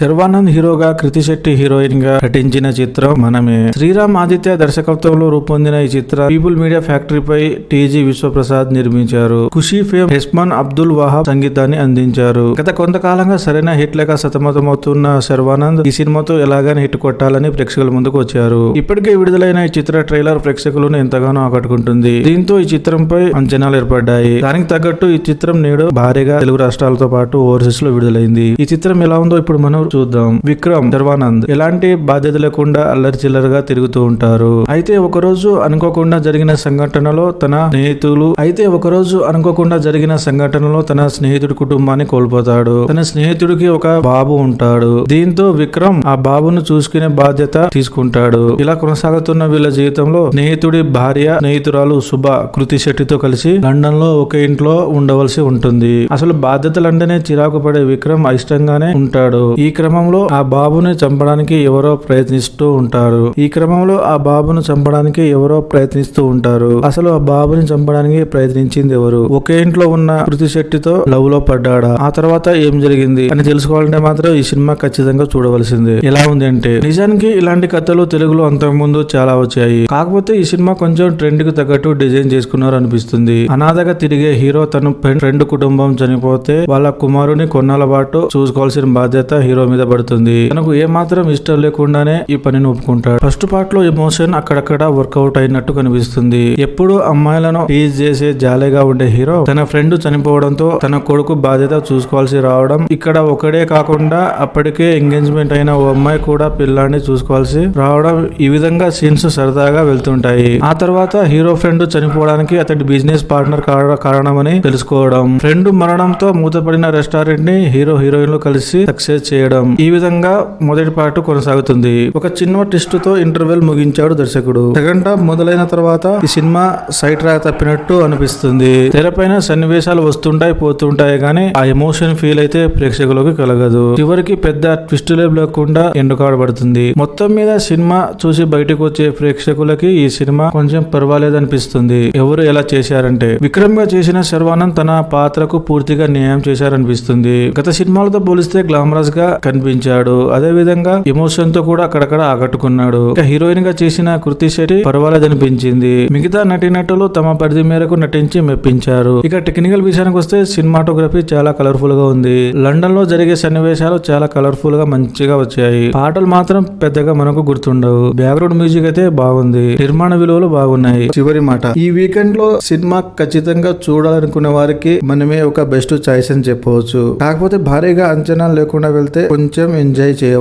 శర్వానంద్ హీరోగా, కృతి శెట్టి హీరోయిన్ గా నటించిన చిత్రం మనమే. శ్రీరామ్ ఆదిత్య దర్శకత్వంలో రూపొందిన ఈ చిత్రం పీపుల్ మీడియా ఫ్యాక్టరీపై టీజీ విశ్వప్రసాద్ నిర్మించారు. ఖుషీ ఫేమ్ హెస్మాన్ అబ్దుల్ వహాబ్ సంగీతాన్ని అందించారు. గత కొంతకాలంగా సరైన హిట్ లేక సతమతమవుతున్న శర్వానంద్ ఈ సినిమాతో ఎలాగైనా హిట్ కొట్టాలని ప్రేక్షకుల ముందుకు వచ్చారు. ఇప్పటికే విడుదలైన ఈ చిత్ర ట్రైలర్ ప్రేక్షకులను ఎంతగానో ఆకట్టుకుంటుంది. దీంతో ఈ చిత్రంపై అంచనాలు ఏర్పడ్డాయి. దానికి తగ్గట్టు ఈ చిత్రం నేడు భారీగా తెలుగు రాష్ట్రాలతో పాటు ఓవర్సీస్ లో విడుదలైంది. ఈ చిత్రం ఎలా ఉందో ఇప్పుడు మనం చూద్దాం. విక్రమ్, శర్వానంద్ ఎలాంటి బాధ్యత లేకుండా అల్లరి చిల్లరగా తిరుగుతూ ఉంటారు. అయితే ఒకరోజు అనుకోకుండా జరిగిన సంఘటనలో తన స్నేహితుడి కుటుంబాన్ని కోల్పోతాడు. తన స్నేహితుడికి ఒక బాబు ఉంటాడు. దీంతో విక్రమ్ ఆ బాబును చూసుకునే బాధ్యత తీసుకుంటాడు. ఇలా కొనసాగుతున్న వీళ్ళ జీవితంలో స్నేహితుడి భార్య, స్నేహితురాలు శుభ కృతి శెట్టితో కలిసి లండన్ లో ఒకే ఇంట్లో ఉండవలసి ఉంటుంది. అసలు బాధ్యతలంటేనే చిరాకు పడే విక్రమ్ అయిష్టంగానే ఉంటాడు. ఈ క్రమంలో ఆ బాబుని చంపడానికి ఎవరో ప్రయత్నిస్తూ ఉంటారు. అసలు ఆ బాబుని చంపడానికి ప్రయత్నించింది ఎవరు? ఒకే ఇంట్లో ఉన్న కృతి శెట్టితో లవ్ లో పడ్డాడా? ఆ తర్వాత ఏం జరిగింది అని తెలుసుకోవాలంటే మాత్రం ఈ సినిమా ఖచ్చితంగా చూడవలసిందే. ఎలా ఉంది అంటే, నిజానికి ఇలాంటి కథలు తెలుగులో అంతకుముందు చాలా వచ్చాయి. కాకపోతే ఈ సినిమా కొంచెం ట్రెండ్ కి తగ్గట్టు డిజైన్ చేసుకున్నారు అనిపిస్తుంది. అనాథగా తిరిగే హీరో తన ఫ్రెండ్ కుటుంబం చనిపోతే వాళ్ళ కుమారుని కొన్నాళ్ళ పాటు చూసుకోవాల్సిన బాధ్యత హీరో మీద పడుతుంది. తనకు ఏమాత్రం ఇష్టం లేకుండానే ఈ పనిని ఒప్పుకుంటాడు. ఫస్ట్ పార్ట్ లో ఎమోషన్ అక్కడక్కడ వర్కౌట్ అయినట్టు కనిపిస్తుంది. ఎప్పుడు అమ్మాయిలను టీజ్ చేసే జాలీగా ఉండే హీరో తన ఫ్రెండ్ చనిపోవడంతో తన కొడుకు బాధ్యత చూసుకోవాల్సి రావడం, ఇక్కడ ఒకడే కాకుండా అప్పటికే ఎంగేజ్మెంట్ అయిన ఓ అమ్మాయి కూడా పిల్లాన్ని చూసుకోవాల్సి రావడం, ఈ విధంగా సీన్స్ సరదాగా వెళ్తుంటాయి. ఆ తర్వాత హీరో ఫ్రెండ్ చనిపోవడానికి అతడి బిజినెస్ పార్ట్నర్ కారణమని తెలుసుకోవడం, ఫ్రెండ్ మరణంతో మూతపడిన రెస్టారెంట్ ని హీరో హీరోయిన్లు కలిసి సక్సెస్ చేయడం, ఈ విధంగా మొదటి పార్ట్ కొనసాగుతుంది. ఒక చిన్న ట్విస్ట్ తో ఇంటర్వెల్ ముగించాడు దర్శకుడు. సెకండ్ హాఫ్ మొదలైన తర్వాత ఈ సినిమా సైడ్ ట్రాక్ తప్పినట్టు అనిపిస్తుంది. తెరపైన సన్నివేశాలు వస్తుంటాయి పోతుంటాయి కానీ ఆ ఎమోషన్ ఫీల్ అయితే ప్రేక్షకులకు కలగదు. చివరికి పెద్ద ట్విస్ట్ లేకుండా ఎండుకాడబడుతుంది. మొత్తం మీద సినిమా చూసి బయటకు వచ్చే ప్రేక్షకులకి ఈ సినిమా కొంచెం పర్వాలేదనిపిస్తుంది. ఎవరు ఎలా చేశారంటే, విక్రమ్ గా చేసిన శర్వానంద్ తన పాత్రకు పూర్తిగా న్యాయం చేశారనిపిస్తుంది. గత సినిమాలతో పోలిస్తే గ్లామరస్ గా కనిపించాడు. అదే విధంగా ఎమోషన్ తో కూడా అక్కడక్కడ ఆకట్టుకున్నాడు. ఇక హీరోయిన్ గా చేసిన కృతి శెట్టి పర్వాలేదనిపించింది. మిగతా నటీనటులు తమ పరిధి మేరకు నటించి మెప్పించారు. ఇక టెక్నికల్ విషయానికి వస్తే సినిమాటోగ్రఫీ చాలా కలర్ఫుల్ గా ఉంది. లండన్ లో జరిగే సన్నివేశాలు చాలా కలర్ఫుల్ గా మంచిగా వచ్చాయి. పాటలు మాత్రం పెద్దగా మనకు గుర్తుండవు. బ్యాక్గ్రౌండ్ మ్యూజిక్ అయితే బాగుంది. నిర్మాణ విలువలు బాగున్నాయి. చివరి మాట, ఈ వీకెండ్ లో సినిమా ఖచ్చితంగా చూడాలనుకునే వారికి మనమే ఒక బెస్ట్ చాయిస్ అని చెప్పవచ్చు. కాకపోతే భారీగా అంచనాలు లేకుండా వెళ్తే కొంచెం ఎంజాయ్ చేయవచ్చు.